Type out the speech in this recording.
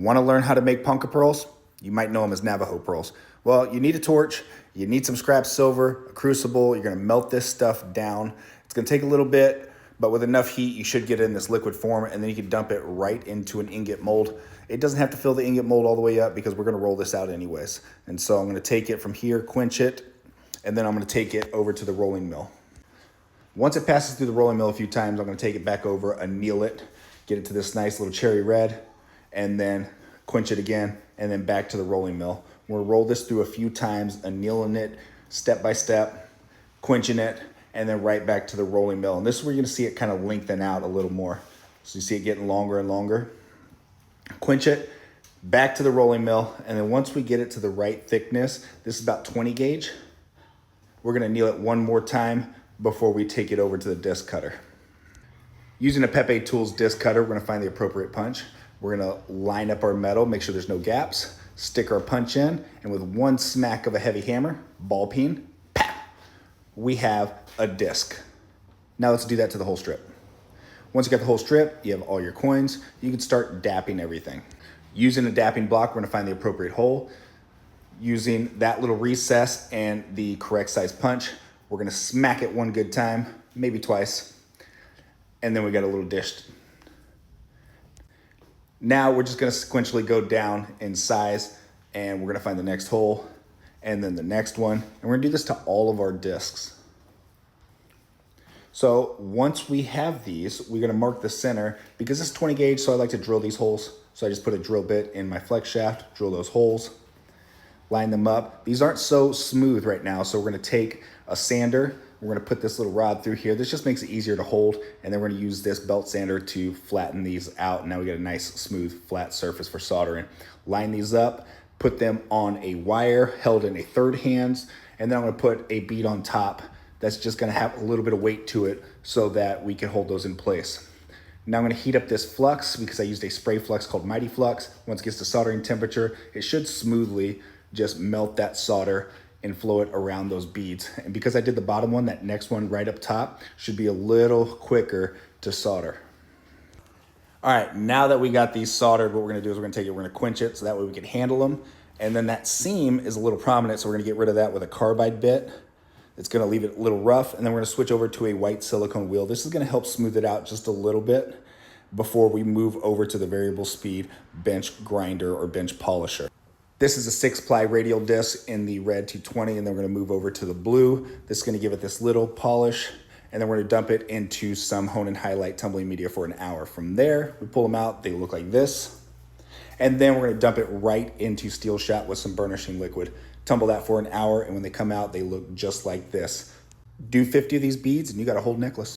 Want to learn how to make Ponca Pearls? You might know them as Navajo Pearls. Well, you need a torch, you need some scrap silver, a crucible. You're going to melt this stuff down. It's going to take a little bit, but with enough heat, you should get it in this liquid form, and then you can dump it right into an ingot mold. It doesn't have to fill the ingot mold all the way up because we're going to roll this out anyways. And so I'm going to take it from here, quench it, and then I'm going to take it over to the rolling mill. Once it passes through the rolling mill a few times, I'm going to take it back over, anneal it, get it to this nice little cherry red, and then quench it again, and then back to the rolling mill. We're going to roll this through a few times, annealing it step by step, quenching it, and then right back to the rolling mill. And this is where you're going to see it kind of lengthen out a little more. So you see it getting longer and longer. Quench it, back to the rolling mill, and then once we get it to the right thickness, this is about 20 gauge, we're going to anneal it one more time before we take it over to the disc cutter. Using a Pepe Tools disc cutter, we're going to find the appropriate punch. We're going to line up our metal, make sure there's no gaps, stick our punch in, and with one smack of a heavy hammer, ball peen, pow, we have a disc. Now let's do that to the whole strip. Once you got the whole strip, you have all your coins, you can start dapping everything. Using a dapping block, we're going to find the appropriate hole. Using that little recess and the correct size punch, we're going to smack it one good time, maybe twice, and then we got a little dish. Now we're just going to sequentially go down in size, and we're going to find the next hole and then the next one. And we're going to do this to all of our discs. So once we have these, we're going to mark the center. Because it's 20 gauge, so I like to drill these holes. So I just put a drill bit in my flex shaft, drill those holes, line them up. These aren't so smooth right now, so we're going to take a sander. We're going to put this little rod through here. This just makes it easier to hold, and then we're going to use this belt sander to flatten these out. Now we get a nice, smooth, flat surface for soldering. Line these up, put them on a wire held in a third hand, and then I'm going to put a bead on top that's just going to have a little bit of weight to it so that we can hold those in place. Now I'm going to heat up this flux because I used a spray flux called Mighty Flux. Once it gets to soldering temperature, it should smoothly just melt that solder and flow it around those beads. And because I did the bottom one, that next one right up top should be a little quicker to solder. All right, now that we got these soldered, what we're gonna do is we're gonna quench it so that way we can handle them. And then that seam is a little prominent, so we're gonna get rid of that with a carbide bit. It's gonna leave it a little rough, and then we're gonna switch over to a white silicone wheel. This is gonna help smooth it out just a little bit before we move over to the variable speed bench grinder or bench polisher. This is a 6-ply radial disc in the red 220, and then we're gonna move over to the blue. This is gonna give it this little polish, and then we're gonna dump it into some hone and highlight tumbling media for an hour. From there, we pull them out, they look like this. And then we're gonna dump it right into steel shot with some burnishing liquid. Tumble that for an hour, and when they come out, they look just like this. Do 50 of these beads, and you got a whole necklace.